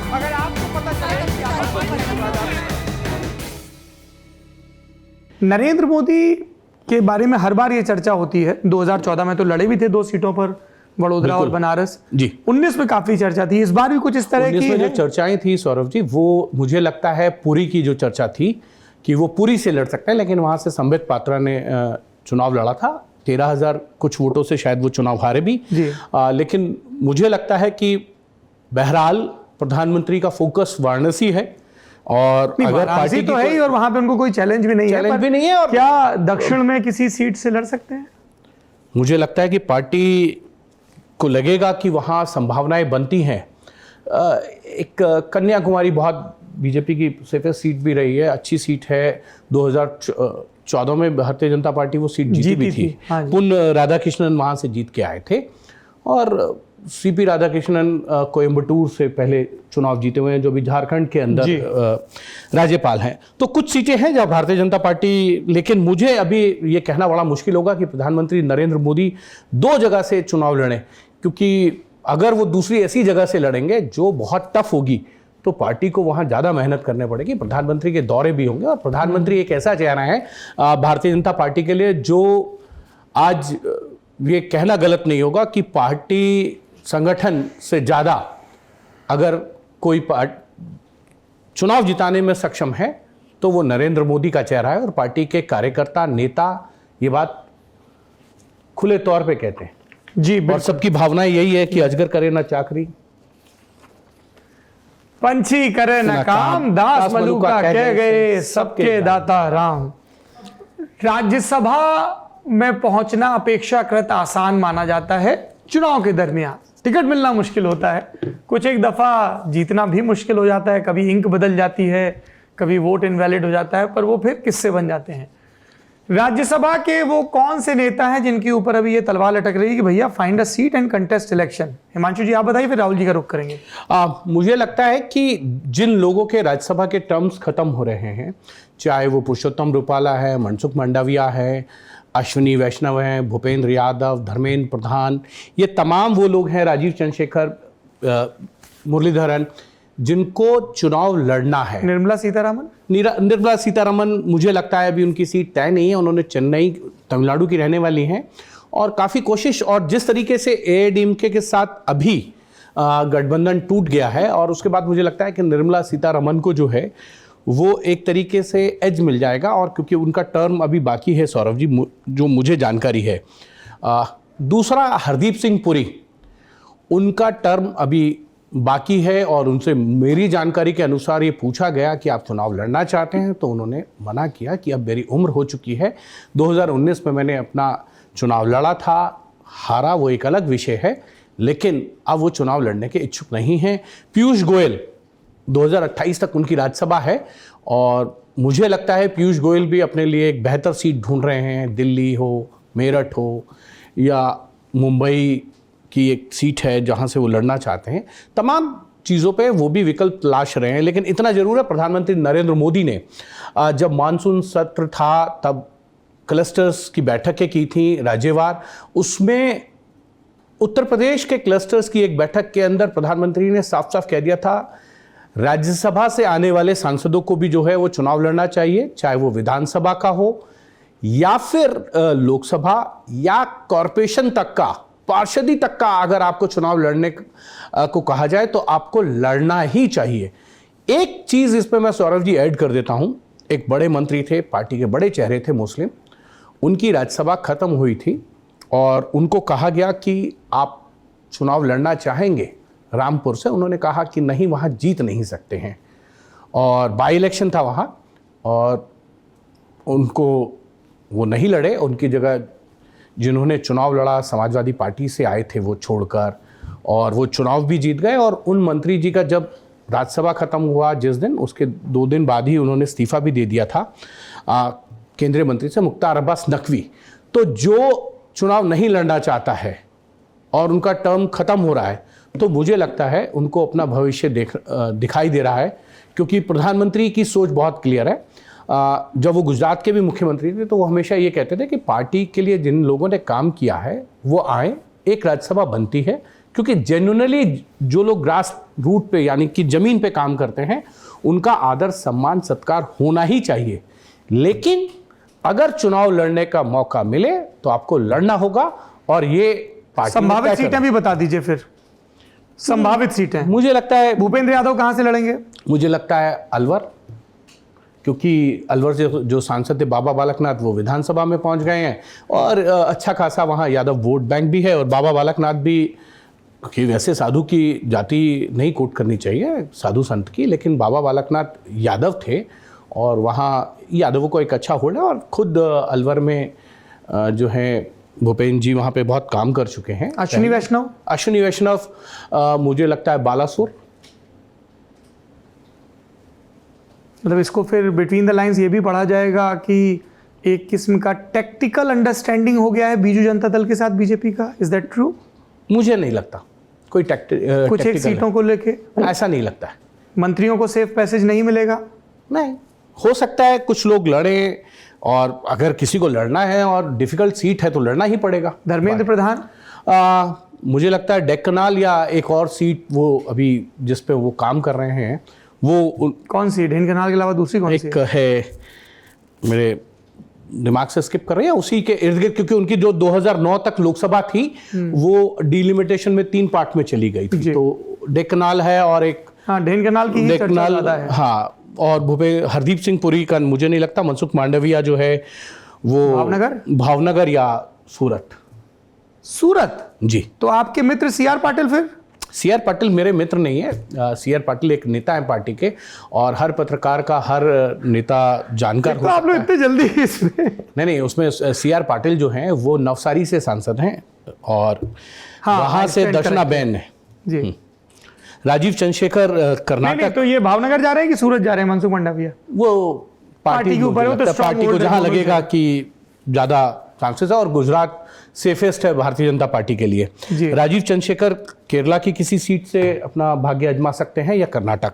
अगर आपको पता चले कि नरेंद्र मोदी के बारे में हर बार ये चर्चा होती है, 2014 में तो लड़े भी थे 2 सीटों पर, वडोदरा और बनारस जी। 19 में काफी चर्चा थी, इस बार भी कुछ इस तरह की जो चर्चाएं थी सौरभ जी, वो मुझे लगता है पुरी की जो चर्चा थी कि वो पुरी से लड़ सकते हैं, लेकिन वहां से संबित पात्रा ने चुनाव लड़ा था, 13,000 कुछ वोटों से शायद वो चुनाव हारे भी। लेकिन मुझे लगता है कि बहरहाल प्रधानमंत्री का फोकस वाराणसी है, और अगर पार्टी तो है ही, और वहां पे उनको कोई चैलेंज भी नहीं है। और क्या दक्षिण में किसी सीट से लड़ सकते हैं? मुझे लगता है कि पार्टी को लगेगा कि वहां संभावनाएं बनती हैं। एक कन्याकुमारी बहुत बीजेपी की सेफेस्ट सीट भी रही है, अच्छी सीट है। 2014 में भारतीय जनता पार्टी वो सीट जीती भी थी। पुन राधाकृष्णन वहां से जीत के आए थे, और सीपी राधाकृष्णन कोयम्बटूर से पहले चुनाव जीते हुए हैं, जो भी झारखंड के अंदर राज्यपाल हैं। तो कुछ सीटें हैं जहां भारतीय जनता पार्टी, लेकिन मुझे अभी ये कहना बड़ा मुश्किल होगा कि प्रधानमंत्री नरेंद्र मोदी 2 जगह से चुनाव लड़ें, क्योंकि अगर वो दूसरी ऐसी जगह से लड़ेंगे जो बहुत टफ होगी, तो पार्टी को वहां ज्यादा मेहनत करने पड़ेगी। प्रधानमंत्री के दौरे भी होंगे, और प्रधानमंत्री एक ऐसा चेहरा है भारतीय जनता पार्टी के लिए, जो आज ये कहना गलत नहीं होगा कि पार्टी संगठन से ज्यादा अगर कोई चुनाव जिताने में सक्षम है तो वो नरेंद्र मोदी का चेहरा है, और पार्टी के कार्यकर्ता नेता ये बात खुले तौर पे कहते हैं जी। और सबकी भावना यही है कि अजगर करे ना चाकरी, पंछी करे न काम, दास मलूका कह गए सबके दाता राम। राज्यसभा में पहुंचना अपेक्षाकृत आसान माना जाता है। चुनाव के दरमियान टिकट मिलना मुश्किल होता है, कुछ एक दफा जीतना भी मुश्किल हो जाता है, कभी इंक बदल जाती है, कभी वोट इनवैलिड हो जाता है, पर वो फिर किस्से बन जाते हैं। राज्यसभा के वो कौन से नेता हैं जिनके ऊपर अभी ये तलवार लटक रही है कि भैया find a seat and contest election? Himanshu ji आप बताइए, फिर राहुल जी का रुख करेंगे। मुझे लगता है कि जिन लोगों के राज्यसभा के टर्म्स खत्म हो रहे हैं, चाहे वो पुरुषोत्तम रूपाला है, मनसुख मंडाविया है, अश्विनी वैष्णव हैं, भूपेंद्र यादव, धर्मेंद्र प्रधान, ये तमाम वो लोग हैं, राजीव चंद्रशेखर, मुरलीधरन, जिनको चुनाव लड़ना है। निर्मला सीतारमन मुझे लगता है अभी उनकी सीट तय नहीं है, उन्होंने चेन्नई तमिलनाडु की रहने वाली हैं, और काफ़ी कोशिश, और जिस तरीके से एआईएडीएमके के साथ अभी गठबंधन टूट गया है, और उसके बाद मुझे लगता है कि निर्मला सीतारमन को जो है वो एक तरीके से एज मिल जाएगा, और क्योंकि उनका टर्म अभी बाकी है सौरभ जी, जो मुझे जानकारी है। दूसरा हरदीप सिंह पुरी, उनका टर्म अभी बाकी है, और उनसे मेरी जानकारी के अनुसार ये पूछा गया कि आप चुनाव लड़ना चाहते हैं, तो उन्होंने मना किया कि अब मेरी उम्र हो चुकी है। 2019 में मैंने अपना चुनाव लड़ा था, हारा, वो एक अलग विषय है, लेकिन अब वो चुनाव लड़ने के इच्छुक नहीं हैं। पीयूष गोयल 2028 तक उनकी राज्यसभा है, और मुझे लगता है पीयूष गोयल भी अपने लिए एक बेहतर सीट ढूंढ रहे हैं। दिल्ली हो, मेरठ हो, या मुंबई की एक सीट है जहां से वो लड़ना चाहते हैं। तमाम चीज़ों पे वो भी विकल्प तलाश रहे हैं, लेकिन इतना जरूर है, प्रधानमंत्री नरेंद्र मोदी ने जब मानसून सत्र था तब क्लस्टर्स की बैठकें की थी राज्यवार, उसमें उत्तर प्रदेश के क्लस्टर्स की एक बैठक के अंदर प्रधानमंत्री ने साफ साफ कह दिया था राज्यसभा से आने वाले सांसदों को भी जो है वो चुनाव लड़ना चाहिए, चाहे वो विधानसभा का हो या फिर लोकसभा या कॉरपोरेशन तक का, पार्षदी तक का, अगर आपको चुनाव लड़ने को कहा जाए तो आपको लड़ना ही चाहिए। एक चीज इसमें मैं सौरभ जी ऐड कर देता हूं, एक बड़े मंत्री थे, पार्टी के बड़े चेहरे थे मुस्लिम, उनकी राज्यसभा खत्म हुई थी और उनको कहा गया कि आप चुनाव लड़ना चाहेंगे रामपुर से, उन्होंने कहा कि नहीं, वहाँ जीत नहीं सकते हैं, और बाई इलेक्शन था वहाँ, और उनको वो नहीं लड़े। उनकी जगह जिन्होंने चुनाव लड़ा समाजवादी पार्टी से आए थे वो छोड़कर, और वो चुनाव भी जीत गए। और उन मंत्री जी का जब राज्यसभा खत्म हुआ जिस दिन, उसके 2 दिन बाद ही उन्होंने इस्तीफा भी दे दिया था केंद्रीय मंत्री से, मुख्तार अब्बास नकवी। तो जो चुनाव नहीं लड़ना चाहता है और उनका टर्म खत्म हो रहा है, तो मुझे लगता है उनको अपना भविष्य दिखाई दे रहा है, क्योंकि प्रधानमंत्री की सोच बहुत क्लियर है। जब वो गुजरात के भी मुख्यमंत्री थे तो वो हमेशा ये कहते थे कि पार्टी के लिए जिन लोगों ने काम किया है वो आए, एक राज्यसभा बनती है, क्योंकि जेन्युइनली जो लोग ग्रास रूट पे यानी कि जमीन पे काम करते हैं उनका आदर सम्मान सत्कार होना ही चाहिए। लेकिन अगर चुनाव लड़ने का मौका मिले तो आपको लड़ना होगा और ये पार्टी ने संभावित तय सीटें करना। भी बता दीजिए फिर, संभावित सीटें। मुझे लगता है भूपेंद्र यादव कहां से लड़ेंगे? मुझे लगता है अलवर, क्योंकि अलवर से जो सांसद थे बाबा बालकनाथ वो विधानसभा में पहुंच गए हैं और अच्छा खासा वहाँ यादव वोट बैंक भी है। और बाबा बालकनाथ भी, कि वैसे साधु की जाति नहीं कोट करनी चाहिए साधु संत की, लेकिन बाबा बालकनाथ यादव थे और वहाँ यादवों को एक अच्छा होल्ड है। और खुद अलवर में जो है भूपेंद्र जी वहाँ पे बहुत काम कर चुके हैं। अश्विनी वैष्णव? अश्विनी वैष्णव मुझे लगता है बालासोर। मतलब इसको फिर बिटवीन द लाइंस ये भी पढ़ा जाएगा कि एक किस्म का टेक्टिकल अंडरस्टैंडिंग हो गया है बीजू जनता दल के साथ बीजेपी का। Is that true? मुझे नहीं लगता कोई कुछ एक tactical सीटों को लेके है। ऐसा नहीं लगता है। मंत्रियों को सेफ पैसेज नहीं मिलेगा? नहीं, हो सकता है कुछ लोग लड़े और अगर किसी को लड़ना है और डिफिकल्ट सीट है तो लड़ना ही पड़ेगा। धर्मेंद्र प्रधान? मुझे लगता है डेक्कनाल या एक और सीट वो अभी जिस पे वो काम कर रहे हैं वो कौन सी? ढेंकनाल के अलावा दूसरी कौन सी? एक है, मेरे दिमाग से स्किप कर रहे हैं, उसी के इर्द गिर्द, क्योंकि उनकी जो 2009 तक लोकसभा थी वो डिलिमिटेशन में 3 पार्ट में चली गई थी। तो डेक्कनाल है और एक हाँ, ढेंकनाल की ही चर्चा डेक्कनाल, ज्यादा है। हाँ, और हरदीप सिंह पुरी का मुझे नहीं लगता। मनसुख मांडविया जो है वो भावनगर या सूरत। सूरत? जी। तो आपके मित्र सी आर पाटिल? फिर सी आर पाटिल मेरे मित्र नहीं है। सी आर पाटिल एक नेता है पार्टी के और हर पत्रकार का हर नेता जानकार तो आप लोग इतने जल्दी इसमें? नहीं, उसमें सी आर पाटिल जो हैं वो नवसारी से सांसद हैं और हाँ, वहां से दर्शना बेन है जी। राजीव चंद्रशेखर कर्नाटक। तो ये भावनगर जा रहे हैं कि सूरत जा रहे हैं मनसुख मंडाविया? वो पार्टी के ऊपर है, वो तो strong पार्टी को hold है जहां दोनों लगेगा कि ज्यादा चांसेस है। और गुजरात सेफेस्ट है भारतीय जनता पार्टी के लिए। जी। राजीव चंद्रशेखर केरला की किसी सीट से अपना भाग्य आजमा सकते हैं या कर्नाटक।